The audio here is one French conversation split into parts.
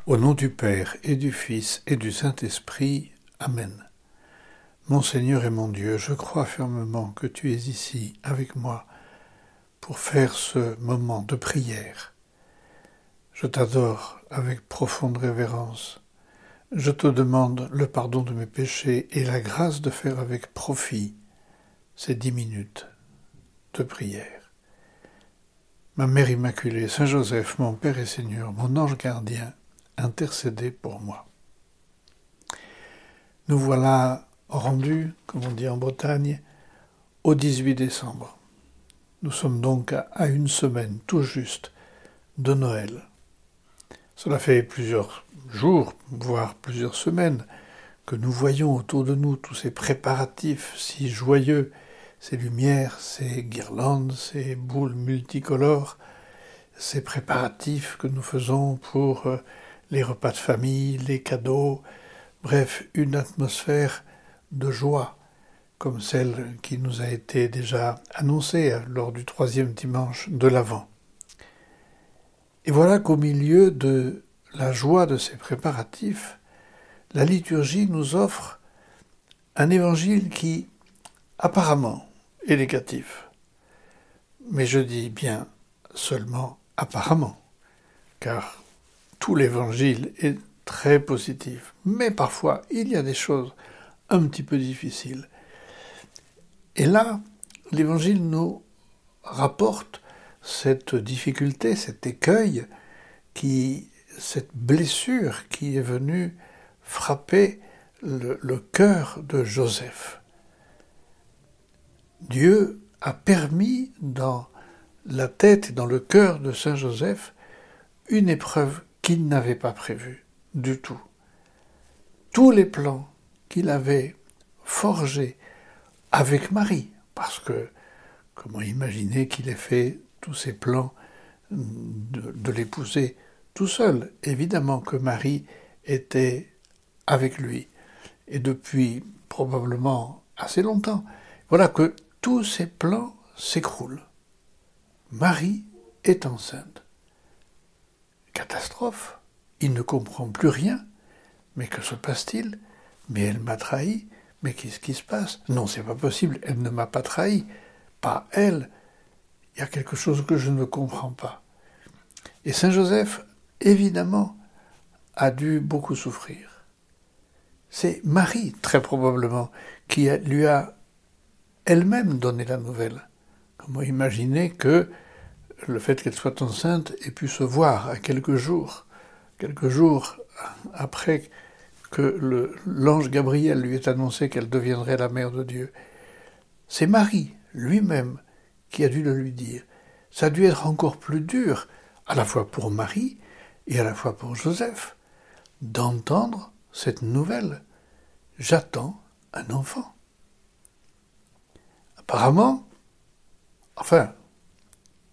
Au nom du Père et du Fils et du Saint-Esprit. Amen. Mon Seigneur et mon Dieu, je crois fermement que tu es ici avec moi pour faire ce moment de prière. Je t'adore avec profonde révérence. Je te demande le pardon de mes péchés et la grâce de faire avec profit ces 10 minutes de prière. Ma Mère Immaculée, Saint Joseph, mon Père et Seigneur, mon ange gardien, intercédez pour moi. Nous voilà rendus, comme on dit en Bretagne, au 18 décembre. Nous sommes donc à une semaine, tout juste, de Noël. Cela fait plusieurs jours, voire plusieurs semaines, que nous voyons autour de nous tous ces préparatifs si joyeux, ces lumières, ces guirlandes, ces boules multicolores, ces préparatifs que nous faisons pour les repas de famille, les cadeaux, bref, une atmosphère de joie, comme celle qui nous a été déjà annoncée lors du 3e dimanche de l'Avent. Et voilà qu'au milieu de la joie de ces préparatifs, la liturgie nous offre un évangile qui, apparemment, est négatif. Mais je dis bien seulement apparemment, car tout l'évangile est très positif. Mais parfois, il y a des choses un petit peu difficiles. Et là, l'évangile nous rapporte cette difficulté, cet écueil, cette blessure qui est venue frapper le cœur de Joseph. Dieu a permis dans la tête et dans le cœur de Saint Joseph une épreuve qu'il n'avait pas prévue du tout. Tous les plans qu'il avait forgés avec Marie, parce que comment imaginer qu'il ait fait tous ces plans de l'épouser tout seul? Évidemment que Marie était avec lui, et depuis probablement assez longtemps. Voilà que tous ces plans s'écroulent. Marie est enceinte. Catastrophe, il ne comprend plus rien. Mais que se passe-t-il? Mais elle m'a trahi. Mais qu'est-ce qui se passe? Non, c'est pas possible, elle ne m'a pas trahi. Pas elle. Il y a quelque chose que je ne comprends pas. Et Saint Joseph, évidemment, a dû beaucoup souffrir. C'est Marie, très probablement, qui lui a elle-même donné la nouvelle. Comment imaginer que le fait qu'elle soit enceinte ait pu se voir à quelques jours après que l'ange Gabriel lui ait annoncé qu'elle deviendrait la mère de Dieu. C'est Marie, lui-même, qui a dû le lui dire. Ça a dû être encore plus dur, à la fois pour Marie et à la fois pour Joseph, d'entendre cette nouvelle. J'attends un enfant. Apparemment,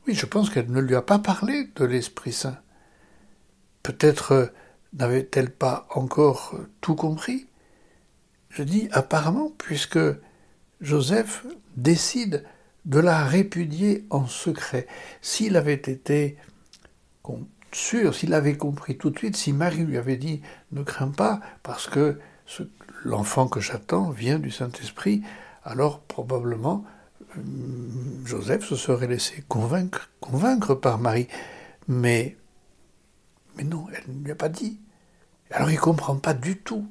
oui, je pense qu'elle ne lui a pas parlé de l'Esprit Saint. Peut-être n'avait-elle pas encore tout compris? Je dis apparemment, puisque Joseph décide de la répudier en secret. S'il avait été sûr, s'il avait compris tout de suite, si Marie lui avait dit « Ne crains pas, parce que l'enfant que j'attends vient du Saint-Esprit », alors probablement Joseph se serait laissé convaincre par Marie. Mais non, elle ne lui a pas dit. Alors il ne comprend pas du tout.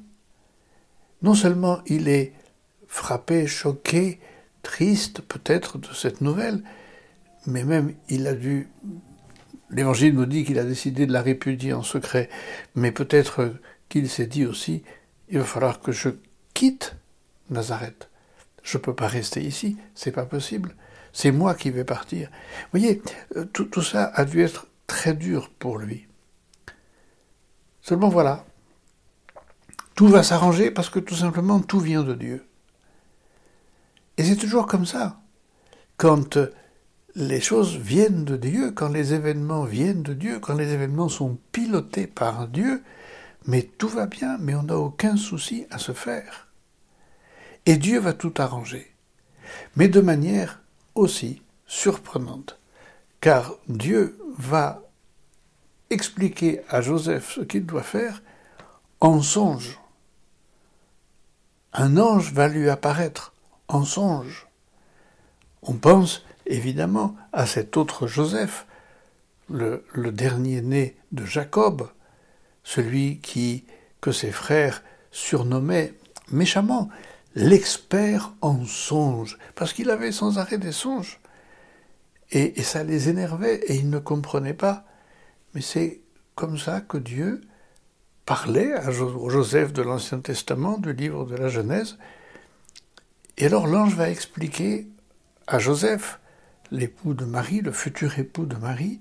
Non seulement il est frappé, choqué, triste peut-être de cette nouvelle, mais même l'Évangile nous dit qu'il a décidé de la répudier en secret, mais peut-être qu'il s'est dit aussi, il va falloir que je quitte Nazareth. Je ne peux pas rester ici, c'est pas possible. C'est moi qui vais partir. Vous voyez, tout ça a dû être très dur pour lui. Seulement voilà, tout va s'arranger parce que tout simplement tout vient de Dieu. Et c'est toujours comme ça. Quand les choses viennent de Dieu, quand les événements viennent de Dieu, quand les événements sont pilotés par Dieu, mais tout va bien, mais on n'a aucun souci à se faire. Et Dieu va tout arranger, mais de manière aussi surprenante, car Dieu va expliquer à Joseph ce qu'il doit faire en songe. Un ange va lui apparaître en songe. On pense évidemment à cet autre Joseph, le dernier né de Jacob, celui que ses frères surnommaient méchamment l'expert en songes, parce qu'il avait sans arrêt des songes. Et ça les énervait et ils ne comprenaient pas. Mais c'est comme ça que Dieu parlait à Joseph de l'Ancien Testament, du livre de la Genèse. Et alors l'ange va expliquer à Joseph, l'époux de Marie, le futur époux de Marie,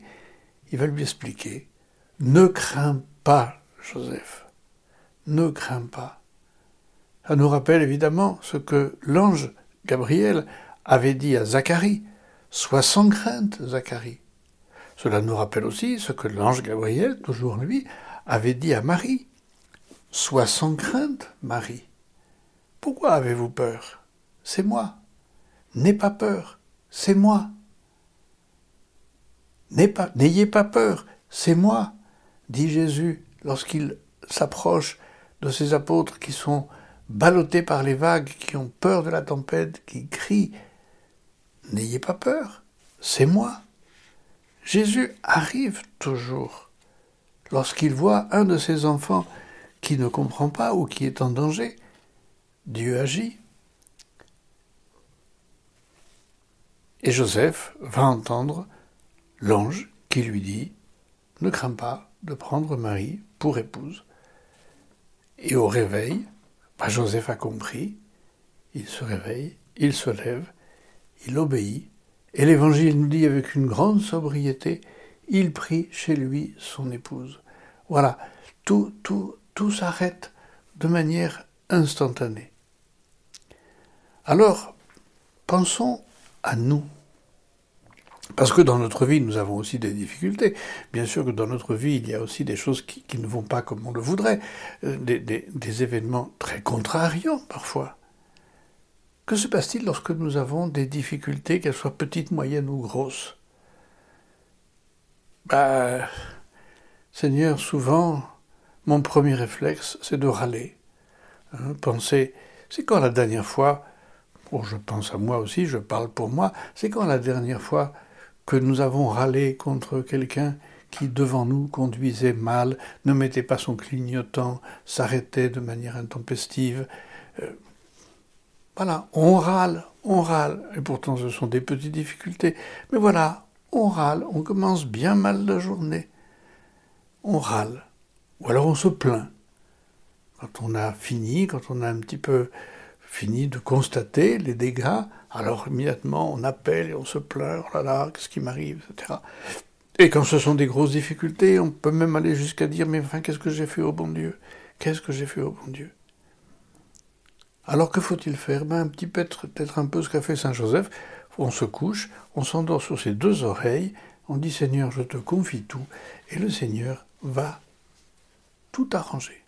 il va lui expliquer « Ne crains pas, Joseph, ne crains pas ». Ça nous rappelle évidemment ce que l'ange Gabriel avait dit à Zacharie. « Sois sans crainte, Zacharie ». Cela nous rappelle aussi ce que l'ange Gabriel, toujours lui, avait dit à Marie. « Sois sans crainte, Marie. Pourquoi avez-vous peur? C'est moi. N'aie pas peur, c'est moi. N'ayez pas peur, c'est moi, dit Jésus lorsqu'il s'approche de ces apôtres qui sont ballottés par les vagues, qui ont peur de la tempête, qui crient « N'ayez pas peur, c'est moi ». Jésus arrive toujours lorsqu'il voit un de ses enfants qui ne comprend pas ou qui est en danger. Dieu agit. Et Joseph va entendre l'ange qui lui dit « Ne crains pas de prendre Marie pour épouse ». Et au réveil, Joseph a compris, il se réveille, il se lève, il obéit, et l'Évangile nous dit avec une grande sobriété, il prit chez lui son épouse. Voilà, tout s'arrête de manière instantanée. Alors, pensons à nous. Parce que dans notre vie, nous avons aussi des difficultés. Bien sûr que dans notre vie, il y a aussi des choses qui ne vont pas comme on le voudrait, des événements très contrariants parfois. Que se passe-t-il lorsque nous avons des difficultés, qu'elles soient petites, moyennes ou grosses? Seigneur, souvent, mon premier réflexe, c'est de râler. Penser, c'est quand la dernière fois, je pense à moi aussi, je parle pour moi, c'est quand la dernière fois que nous avons râlé contre quelqu'un qui, devant nous, conduisait mal, ne mettait pas son clignotant, s'arrêtait de manière intempestive. Voilà, on râle, et pourtant ce sont des petites difficultés. Mais voilà, on râle, on commence bien mal la journée. On râle, ou alors on se plaint. Quand on a fini, quand on a un petit peu fini de constater les dégâts, alors immédiatement on appelle et on se plaint, oh là là, qu'est-ce qui m'arrive, etc. Et quand ce sont des grosses difficultés, on peut même aller jusqu'à dire, mais enfin, qu'est-ce que j'ai fait au bon Dieu? Qu'est-ce que j'ai fait au bon Dieu? Alors que faut-il faire? Peut-être un peu ce qu'a fait Saint Joseph. On se couche, on s'endort sur ses deux oreilles, on dit Seigneur, je te confie tout, et le Seigneur va tout arranger.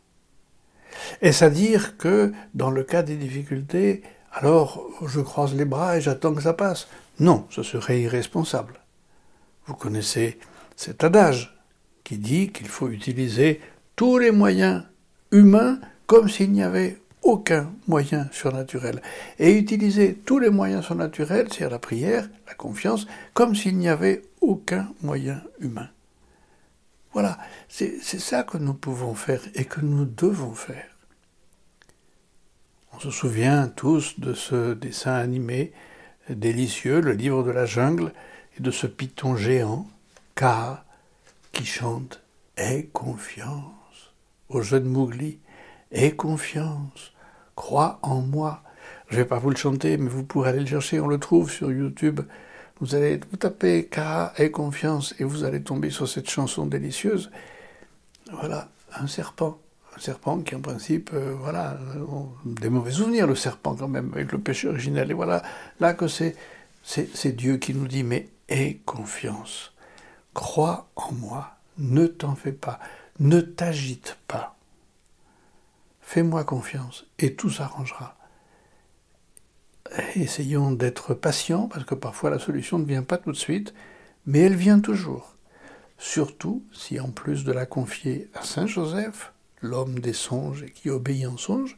Est-ce à dire que dans le cas des difficultés, alors je croise les bras et j'attends que ça passe? Non, ce serait irresponsable. Vous connaissez cet adage qui dit qu'il faut utiliser tous les moyens humains comme s'il n'y avait aucun moyen surnaturel. Et utiliser tous les moyens surnaturels, c'est-à-dire la prière, la confiance, comme s'il n'y avait aucun moyen humain. Voilà, c'est ça que nous pouvons faire et que nous devons faire. On se souvient tous de ce dessin animé délicieux, le livre de la jungle, et de ce python géant, Kaa, qui chante « Aie confiance » au jeune Mowgli. « Aie confiance, crois en moi ». Je ne vais pas vous le chanter, mais vous pourrez aller le chercher, on le trouve sur YouTube. Vous tapez « Kaa, aie confiance » et vous allez tomber sur cette chanson délicieuse. Voilà, un serpent qui en principe, des mauvais souvenirs, le serpent quand même, avec le péché originel. Et voilà, là que c'est Dieu qui nous dit, mais aie confiance, crois en moi, ne t'en fais pas, ne t'agite pas, fais-moi confiance et tout s'arrangera. Essayons d'être patients, parce que parfois la solution ne vient pas tout de suite, mais elle vient toujours. surtout si en plus de la confier à Saint Joseph, l'homme des songes et qui obéit en songe,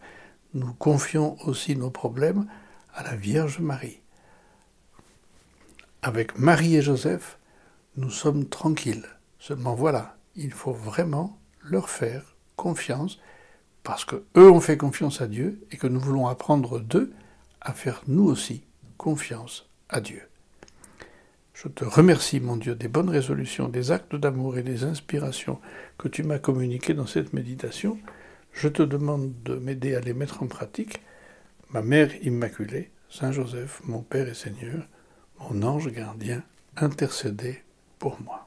nous confions aussi nos problèmes à la Vierge Marie. Avec Marie et Joseph, nous sommes tranquilles. Seulement voilà, il faut vraiment leur faire confiance, parce que eux ont fait confiance à Dieu et que nous voulons apprendre d'eux à faire nous aussi confiance à Dieu. Je te remercie, mon Dieu, des bonnes résolutions, des actes d'amour et des inspirations que tu m'as communiquées dans cette méditation. Je te demande de m'aider à les mettre en pratique. Ma Mère Immaculée, Saint Joseph, mon Père et Seigneur, mon ange gardien, intercédez pour moi.